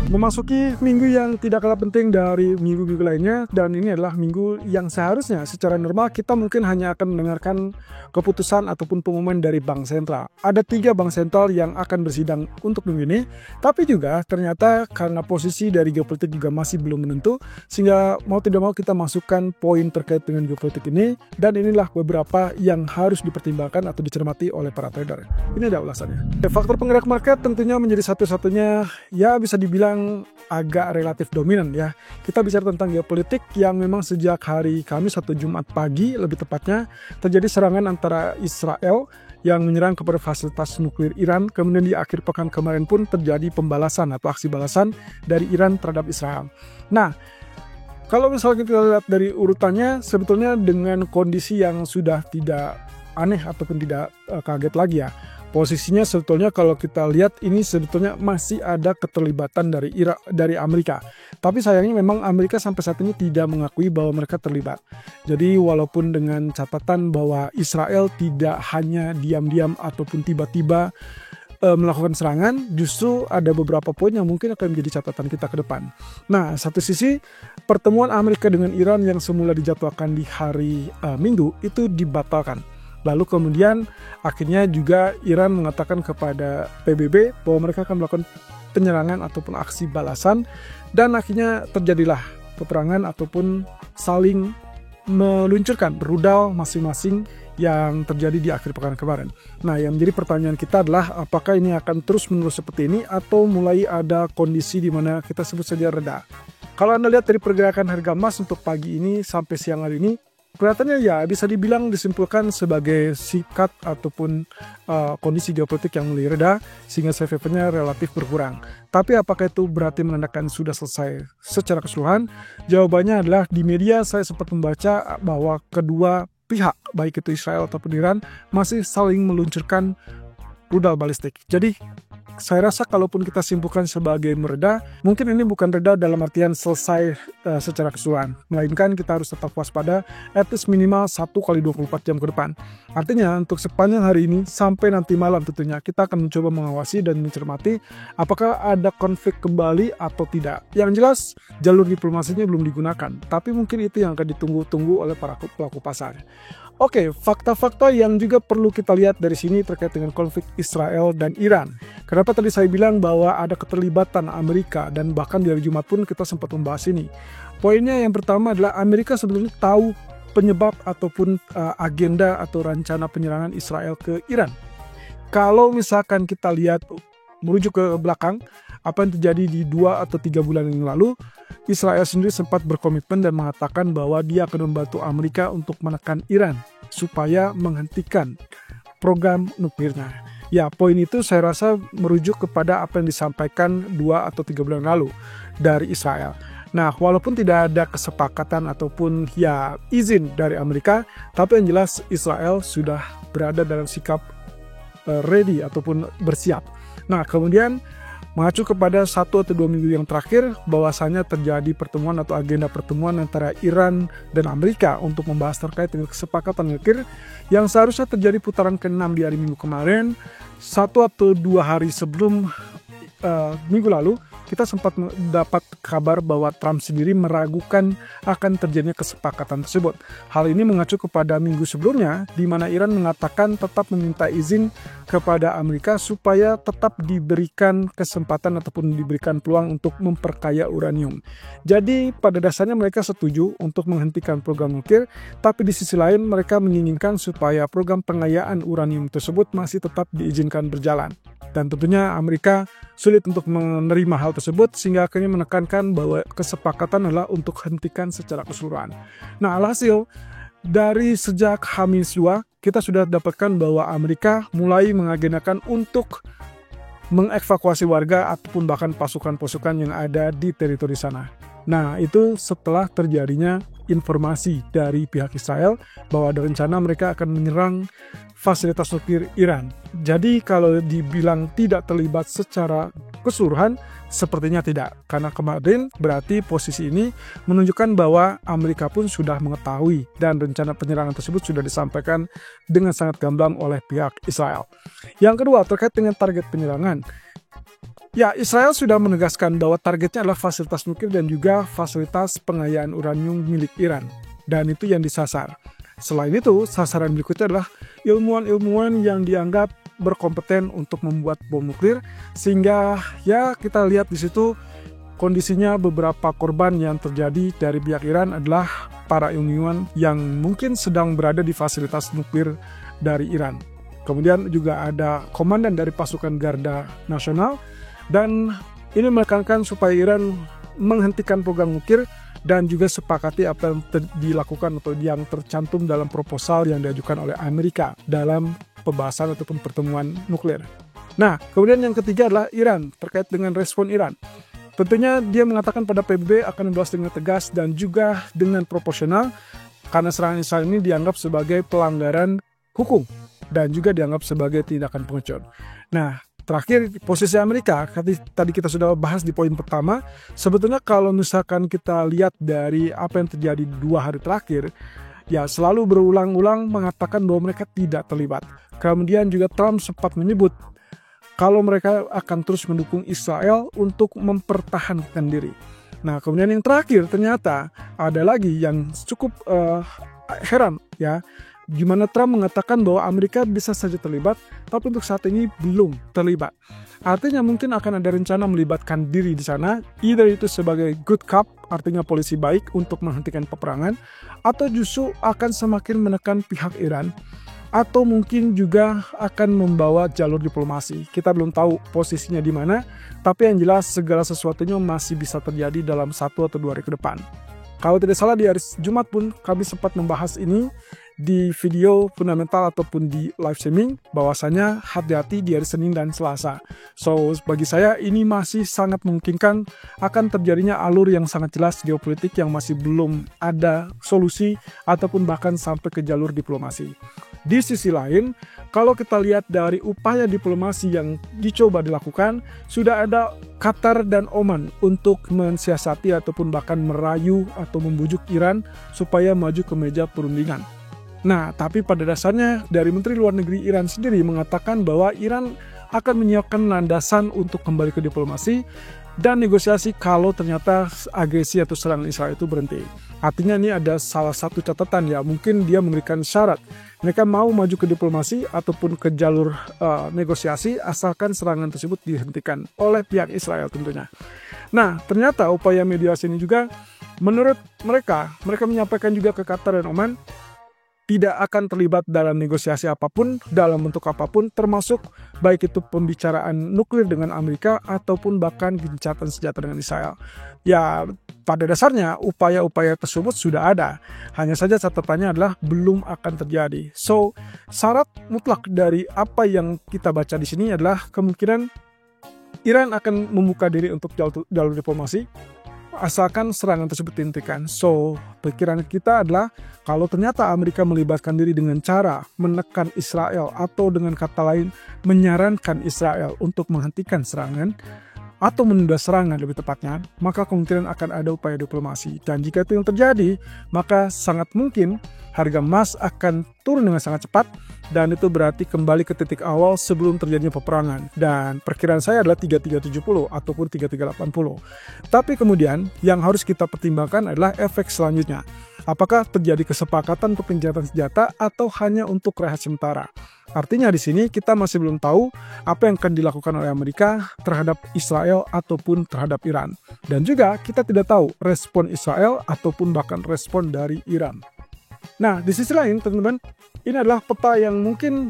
Memasuki minggu yang tidak kalah penting dari minggu-minggu lainnya, dan ini adalah minggu yang seharusnya secara normal kita mungkin hanya akan mendengarkan keputusan ataupun pengumuman dari Bank Sentral. Ada 3 Bank Sentral yang akan bersidang untuk minggu ini, tapi juga ternyata karena posisi dari geopolitik juga masih belum menentu, sehingga mau tidak mau kita masukkan poin terkait dengan geopolitik ini, dan inilah beberapa yang harus dipertimbangkan atau dicermati oleh para trader. Ini ada ulasannya. Faktor penggerak market tentunya menjadi satu-satunya ya bisa dibilang agak relatif dominan ya. Kita bicara tentang geopolitik yang memang sejak hari Kamis atau Jumat pagi lebih tepatnya terjadi serangan antara Israel yang menyerang kepada fasilitas nuklir Iran. Kemudian di akhir pekan kemarin pun terjadi pembalasan atau aksi balasan dari Iran terhadap Israel. Nah, kalau misalnya kita lihat dari urutannya, sebetulnya dengan kondisi yang sudah tidak aneh ataupun tidak kaget lagi ya. Posisinya sebetulnya kalau kita lihat ini sebetulnya masih ada keterlibatan dari Amerika. Tapi sayangnya memang Amerika sampai saat ini tidak mengakui bahwa mereka terlibat. Jadi walaupun dengan catatan bahwa Israel tidak hanya diam-diam ataupun tiba-tiba melakukan serangan, justru ada beberapa poin yang mungkin akan menjadi catatan kita ke depan. Nah, satu sisi pertemuan Amerika dengan Iran yang semula dijadwalkan di hari Minggu itu dibatalkan. Lalu kemudian akhirnya juga Iran mengatakan kepada PBB bahwa mereka akan melakukan penyerangan ataupun aksi balasan, dan akhirnya terjadilah peperangan ataupun saling meluncurkan rudal masing-masing yang terjadi di akhir pekan kemarin. Nah, yang menjadi pertanyaan kita adalah apakah ini akan terus-menerus seperti ini atau mulai ada kondisi di mana kita sebut saja reda. Kalau Anda lihat dari pergerakan harga emas untuk pagi ini sampai siang hari ini, kelihatannya ya bisa dibilang disimpulkan sebagai sikat ataupun kondisi geopolitik yang mulai reda sehingga safe havennya relatif berkurang. Tapi apakah itu berarti menandakan sudah selesai secara keseluruhan? Jawabannya adalah di media saya sempat membaca bahwa kedua pihak baik itu Israel ataupun Iran masih saling meluncurkan rudal balistik. Jadi saya rasa kalaupun kita simpulkan sebagai mereda, mungkin ini bukan reda dalam artian selesai secara keseluruhan, melainkan kita harus tetap waspada at least minimal 1 kali 24 jam ke depan. Artinya untuk sepanjang hari ini sampai nanti malam tentunya kita akan mencoba mengawasi dan mencermati apakah ada konflik kembali atau tidak. Yang jelas jalur diplomasinya belum digunakan, tapi mungkin itu yang akan ditunggu-tunggu oleh para pelaku pasar. Oke, fakta-fakta yang juga perlu kita lihat dari sini terkait dengan konflik Israel dan Iran. Kenapa tadi saya bilang bahwa ada keterlibatan Amerika dan bahkan di hari Jumat pun kita sempat membahas ini. Poinnya yang pertama adalah Amerika sebetulnya tahu penyebab ataupun agenda atau rencana penyerangan Israel ke Iran. Kalau misalkan kita lihat merujuk ke belakang, apa yang terjadi di 2 atau 3 bulan yang lalu, Israel sendiri sempat berkomitmen dan mengatakan bahwa dia akan membantu Amerika untuk menekan Iran supaya menghentikan program nuklirnya. Ya, poin itu saya rasa merujuk kepada apa yang disampaikan 2 atau 3 bulan lalu dari Israel. Nah, walaupun tidak ada kesepakatan ataupun ya izin dari Amerika, tapi yang jelas Israel sudah berada dalam sikap ready ataupun bersiap. Nah, kemudian mengacu kepada 1 atau 2 minggu yang terakhir bahwasanya terjadi pertemuan atau agenda pertemuan antara Iran dan Amerika untuk membahas terkait dengan kesepakatan nuklir yang seharusnya terjadi putaran ke-6 di hari Minggu kemarin. 1 atau 2 hari sebelum minggu lalu kita sempat mendapat kabar bahwa Trump sendiri meragukan akan terjadinya kesepakatan tersebut. Hal ini mengacu kepada minggu sebelumnya di mana Iran mengatakan tetap meminta izin kepada Amerika supaya tetap diberikan kesempatan ataupun diberikan peluang untuk memperkaya uranium. Jadi pada dasarnya mereka setuju untuk menghentikan program nuklir, tapi di sisi lain mereka menginginkan supaya program pengayaan uranium tersebut masih tetap diizinkan berjalan. Dan tentunya Amerika sulit untuk menerima hal tersebut sehingga akhirnya menekankan bahwa kesepakatan adalah untuk hentikan secara keseluruhan. Nah, alhasil dari sejak H-2 kita sudah dapatkan bahwa Amerika mulai mengagendakan untuk mengevakuasi warga ataupun bahkan pasukan-pasukan yang ada di teritori sana. Nah, itu setelah terjadinya informasi dari pihak Israel bahwa ada rencana mereka akan menyerang fasilitas nuklir Iran. Jadi kalau dibilang tidak terlibat secara keseluruhan, sepertinya tidak. Karena kemarin berarti posisi ini menunjukkan bahwa Amerika pun sudah mengetahui dan rencana penyerangan tersebut sudah disampaikan dengan sangat gamblang oleh pihak Israel. Yang kedua, terkait dengan target penyerangan. Ya, Israel sudah menegaskan bahwa targetnya adalah fasilitas nuklir dan juga fasilitas pengayaan uranium milik Iran. Dan itu yang disasar. Selain itu, sasaran berikutnya adalah ilmuwan-ilmuwan yang dianggap berkompeten untuk membuat bom nuklir, sehingga ya kita lihat di situ kondisinya beberapa korban yang terjadi dari pihak Iran adalah para ilmuwan yang mungkin sedang berada di fasilitas nuklir dari Iran. Kemudian juga ada komandan dari pasukan Garda Nasional, dan ini menekankan supaya Iran menghentikan program nuklir dan juga sepakati apa yang dilakukan atau yang tercantum dalam proposal yang diajukan oleh Amerika dalam pembahasan ataupun pertemuan nuklir. Nah, kemudian yang ketiga adalah Iran, terkait dengan respon Iran. Tentunya dia mengatakan pada PBB akan membahas dengan tegas dan juga dengan proporsional, karena serangan Israel ini dianggap sebagai pelanggaran hukum dan juga dianggap sebagai tindakan pengecut. Nah, terakhir, posisi Amerika, tadi kita sudah bahas di poin pertama. Sebetulnya kalau misalkan kita lihat dari apa yang terjadi 2 hari terakhir, ya selalu berulang-ulang mengatakan bahwa mereka tidak terlibat. Kemudian juga Trump sempat menyebut kalau mereka akan terus mendukung Israel untuk mempertahankan diri. Nah, kemudian yang terakhir ternyata ada lagi yang cukup heran ya. Gimana Trump mengatakan bahwa Amerika bisa saja terlibat, tapi untuk saat ini belum terlibat. Artinya mungkin akan ada rencana melibatkan diri di sana, either itu sebagai good cop, artinya polisi baik untuk menghentikan peperangan, atau justru akan semakin menekan pihak Iran, atau mungkin juga akan membawa jalur diplomasi. Kita belum tahu posisinya di mana, tapi yang jelas segala sesuatunya masih bisa terjadi dalam 1 atau 2 hari ke depan. Kalau tidak salah di hari Jumat pun kami sempat membahas ini di video fundamental ataupun di live streaming, bahwasanya hati-hati di hari Senin dan Selasa. So, bagi saya ini masih sangat memungkinkan akan terjadinya alur yang sangat jelas geopolitik yang masih belum ada solusi ataupun bahkan sampai ke jalur diplomasi. Di sisi lain, kalau kita lihat dari upaya diplomasi yang dicoba dilakukan, sudah ada Qatar dan Oman untuk mensiasati ataupun bahkan merayu atau membujuk Iran supaya maju ke meja perundingan. Nah, tapi pada dasarnya dari Menteri Luar Negeri Iran sendiri mengatakan bahwa Iran akan menyiapkan landasan untuk kembali ke diplomasi dan negosiasi kalau ternyata agresi atau serangan Israel itu berhenti. Artinya ini ada salah satu catatan ya, mungkin dia memberikan syarat mereka mau maju ke diplomasi ataupun ke jalur negosiasi asalkan serangan tersebut dihentikan oleh pihak Israel tentunya. Nah, ternyata upaya mediasi ini juga menurut mereka menyampaikan juga ke Qatar dan Oman tidak akan terlibat dalam negosiasi apapun, dalam bentuk apapun, termasuk baik itu pembicaraan nuklir dengan Amerika ataupun bahkan gencatan senjata dengan Israel. Ya, pada dasarnya upaya-upaya tersebut sudah ada, hanya saja catatannya adalah belum akan terjadi. So, syarat mutlak dari apa yang kita baca di sini adalah kemungkinan Iran akan membuka diri untuk jalur diplomasi, asalkan serangan tersebut dihentikan. So, pikiran kita adalah kalau ternyata Amerika melibatkan diri dengan cara menekan Israel atau dengan kata lain menyarankan Israel untuk menghentikan serangan atau menunda serangan lebih tepatnya, maka kemungkinan akan ada upaya diplomasi. Dan jika itu yang terjadi, maka sangat mungkin harga emas akan turun dengan sangat cepat, dan itu berarti kembali ke titik awal sebelum terjadinya peperangan. Dan perkiraan saya adalah 3370 ataupun 3380. Tapi kemudian yang harus kita pertimbangkan adalah efek selanjutnya. Apakah terjadi kesepakatan untuk gencatan senjata atau hanya untuk rehat sementara? Artinya di sini kita masih belum tahu apa yang akan dilakukan oleh Amerika terhadap Israel ataupun terhadap Iran. Dan juga kita tidak tahu respon Israel ataupun bahkan respon dari Iran. Nah, di sisi lain teman-teman, ini adalah peta yang mungkin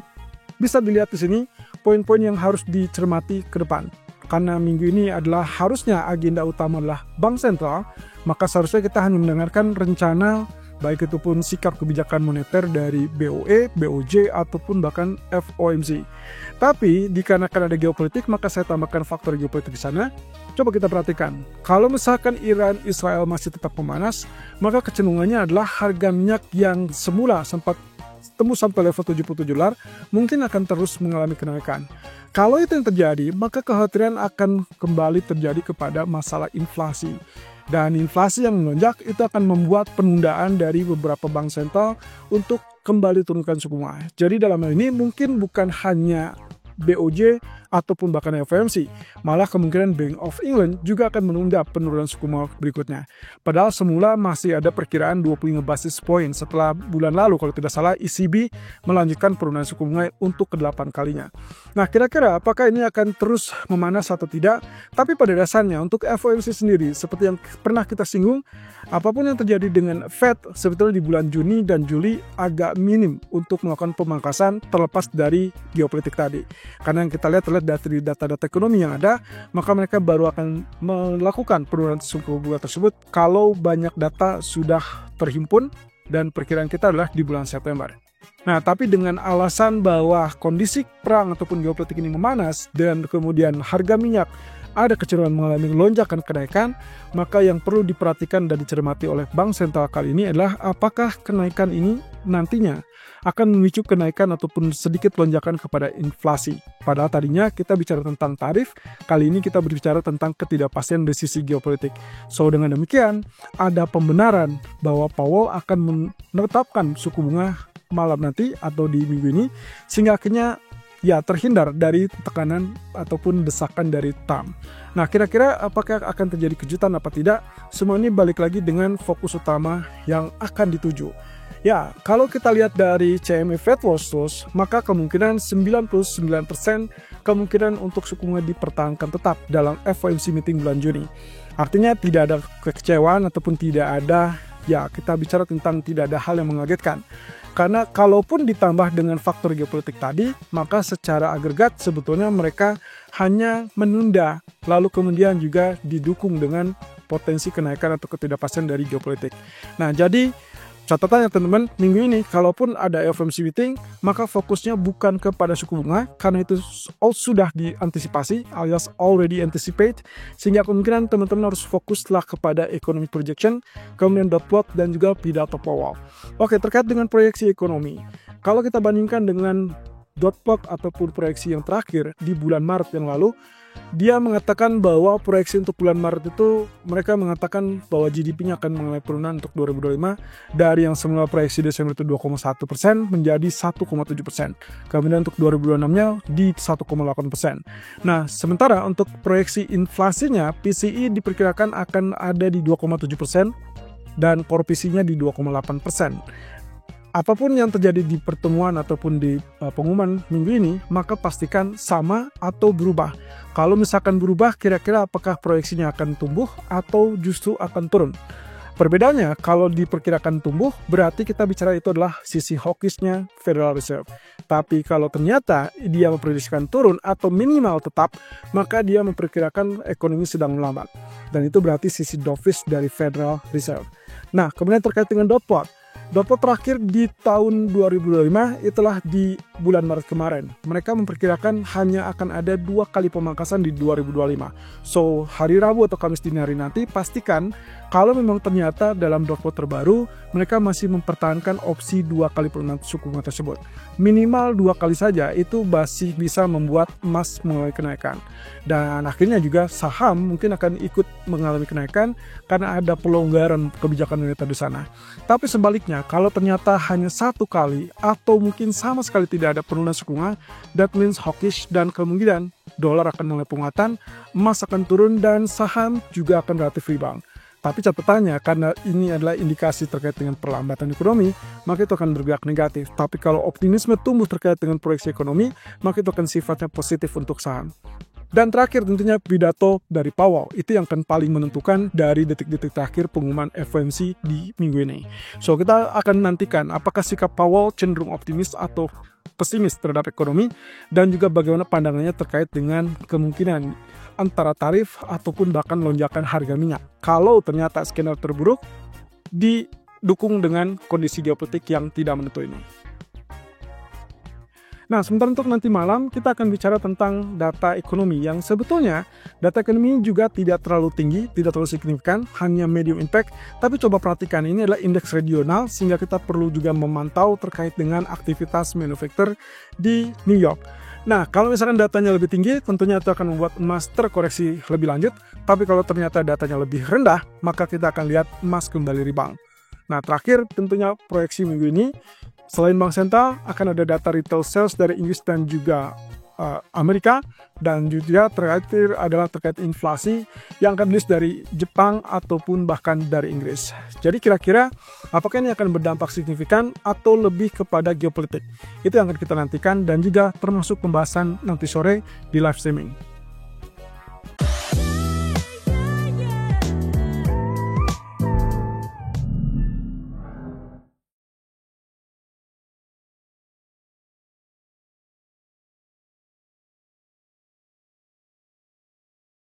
bisa dilihat di sini, poin-poin yang harus dicermati ke depan. Karena minggu ini adalah harusnya agenda utama adalah Bank Sentral, maka seharusnya kita hanya mendengarkan rencana baik itu pun sikap kebijakan moneter dari BOE, BOJ, ataupun bahkan FOMC. Tapi dikarenakan ada geopolitik, maka saya tambahkan faktor geopolitik di sana. Coba kita perhatikan, kalau misalkan Iran, Israel masih tetap memanas, maka kecenderungannya adalah harga minyak yang semula sempat tembus sampai level $77, mungkin akan terus mengalami kenaikan. Kalau itu yang terjadi, maka kekhawatiran akan kembali terjadi kepada masalah inflasi. Dan inflasi yang melonjak itu akan membuat penundaan dari beberapa bank sentral untuk kembali turunkan suku bunga. Jadi dalam hal ini mungkin bukan hanya BOJ, ataupun bahkan FOMC. Malah kemungkinan Bank of England juga akan menunda penurunan suku bunga berikutnya. Padahal semula masih ada perkiraan 25 basis point setelah bulan lalu kalau tidak salah ECB melanjutkan penurunan suku bunga untuk ke-8 kalinya. Nah, kira-kira apakah ini akan terus memanas atau tidak? Tapi pada dasarnya untuk FOMC sendiri, seperti yang pernah kita singgung, apapun yang terjadi dengan Fed sebetulnya di bulan Juni dan Juli agak minim untuk melakukan pemangkasan terlepas dari geopolitik tadi. Karena yang kita lihat dari data-data ekonomi yang ada, maka mereka baru akan melakukan penurunan suku bunga tersebut kalau banyak data sudah terhimpun, dan perkiraan kita adalah di bulan September. Nah, tapi dengan alasan bahwa kondisi perang ataupun geopolitik ini memanas dan kemudian harga minyak ada kecenderungan mengalami lonjakan kenaikan, maka yang perlu diperhatikan dan dicermati oleh Bank Sentral kali ini adalah apakah kenaikan ini nantinya akan memicu kenaikan ataupun sedikit lonjakan kepada inflasi. Padahal tadinya kita bicara tentang tarif, kali ini kita berbicara tentang ketidakpastian dari sisi geopolitik. So, dengan demikian, ada pembenaran bahwa Powell akan menetapkan suku bunga malam nanti atau di minggu ini, sehingga akhirnya terhindar dari tekanan ataupun desakan dari Trump. Nah, kira-kira apakah akan terjadi kejutan apa tidak? Semua ini balik lagi dengan fokus utama yang akan dituju. Ya, kalau kita lihat dari CME Fed Watch Tools, maka kemungkinan 99% kemungkinan untuk suku bunga dipertahankan tetap dalam FOMC meeting bulan Juni. Artinya tidak ada kekecewaan ataupun tidak ada, kita bicara tentang tidak ada hal yang mengagetkan. Karena kalaupun ditambah dengan faktor geopolitik tadi, maka secara agregat sebetulnya mereka hanya menunda, lalu kemudian juga didukung dengan potensi kenaikan atau ketidakpastian dari geopolitik. Nah, jadi catatannya teman-teman, minggu ini kalaupun ada FOMC meeting, maka fokusnya bukan kepada suku bunga, karena itu sudah diantisipasi alias already anticipate, sehingga kemungkinan teman-teman harus fokuslah kepada economic projection, kemudian dot plot dan juga pidato Powell. Oke, terkait dengan proyeksi ekonomi, kalau kita bandingkan dengan dot plot ataupun proyeksi yang terakhir di bulan Maret yang lalu, dia mengatakan bahwa proyeksi untuk bulan Maret itu mereka mengatakan bahwa GDP-nya akan mengalami penurunan untuk 2025 dari yang semula proyeksi Desember itu 2,1% menjadi 1,7%. Kemudian untuk 2026-nya di 1,8%. Nah, sementara untuk proyeksi inflasinya PCE diperkirakan akan ada di 2,7% dan core PCE-nya di 2,8%. Apapun yang terjadi di pertemuan ataupun di pengumuman minggu ini, maka pastikan sama atau berubah. Kalau misalkan berubah, kira-kira apakah proyeksinya akan tumbuh atau justru akan turun? Perbedaannya, kalau diperkirakan tumbuh, berarti kita bicara itu adalah sisi hawkishnya Federal Reserve. Tapi kalau ternyata dia memprediksikan turun atau minimal tetap, maka dia memperkirakan ekonomi sedang melambat. Dan itu berarti sisi dovish dari Federal Reserve. Nah, kemudian terkait dengan dot plot. Dot plot terakhir di tahun 2025 itulah di bulan Maret kemarin. Mereka memperkirakan hanya akan ada 2 kali pemangkasan di 2025. So, hari Rabu atau Kamis dini hari nanti pastikan kalau memang ternyata dalam dot plot terbaru mereka masih mempertahankan opsi 2 kali penurunan suku bunga tersebut. Minimal 2 kali saja itu masih bisa membuat emas mengalami kenaikan. Dan akhirnya juga saham mungkin akan ikut mengalami kenaikan karena ada pelonggaran kebijakan moneter di sana. Tapi sebaliknya, kalau ternyata hanya 1 kali atau mungkin sama sekali tidak ada penurunan suku bunga, that means hawkish dan kemungkinan dolar akan mulai penguatan, emas akan turun dan saham juga akan relatif rebound. Tapi catatannya, karena ini adalah indikasi terkait dengan perlambatan ekonomi, maka itu akan bergerak negatif. Tapi kalau optimisme tumbuh terkait dengan proyeksi ekonomi, maka itu akan sifatnya positif untuk saham. Dan terakhir tentunya pidato dari Powell, itu yang akan paling menentukan dari detik-detik terakhir pengumuman FOMC di minggu ini. So, kita akan nantikan apakah sikap Powell cenderung optimis atau pesimis terhadap ekonomi, dan juga bagaimana pandangannya terkait dengan kemungkinan antara tarif ataupun bahkan lonjakan harga minyak. Kalau ternyata skenario terburuk didukung dengan kondisi geopolitik yang tidak menentu ini. Nah, sementara untuk nanti malam kita akan bicara tentang data ekonomi yang sebetulnya data ekonomi juga tidak terlalu tinggi, tidak terlalu signifikan, hanya medium impact. Tapi coba perhatikan, ini adalah indeks regional sehingga kita perlu juga memantau terkait dengan aktivitas manufaktur di New York. Nah, kalau misalkan datanya lebih tinggi, tentunya itu akan membuat emas terkoreksi lebih lanjut. Tapi kalau ternyata datanya lebih rendah, maka kita akan lihat emas kembali rebound. Nah, terakhir tentunya proyeksi minggu ini, selain Bank Sentral, akan ada data retail sales dari Inggris dan juga Amerika, dan juga terakhir adalah terkait inflasi yang akan rilis dari Jepang ataupun bahkan dari Inggris. Jadi kira-kira apakah ini akan berdampak signifikan atau lebih kepada geopolitik? Itu yang akan kita nantikan dan juga termasuk pembahasan nanti sore di live streaming.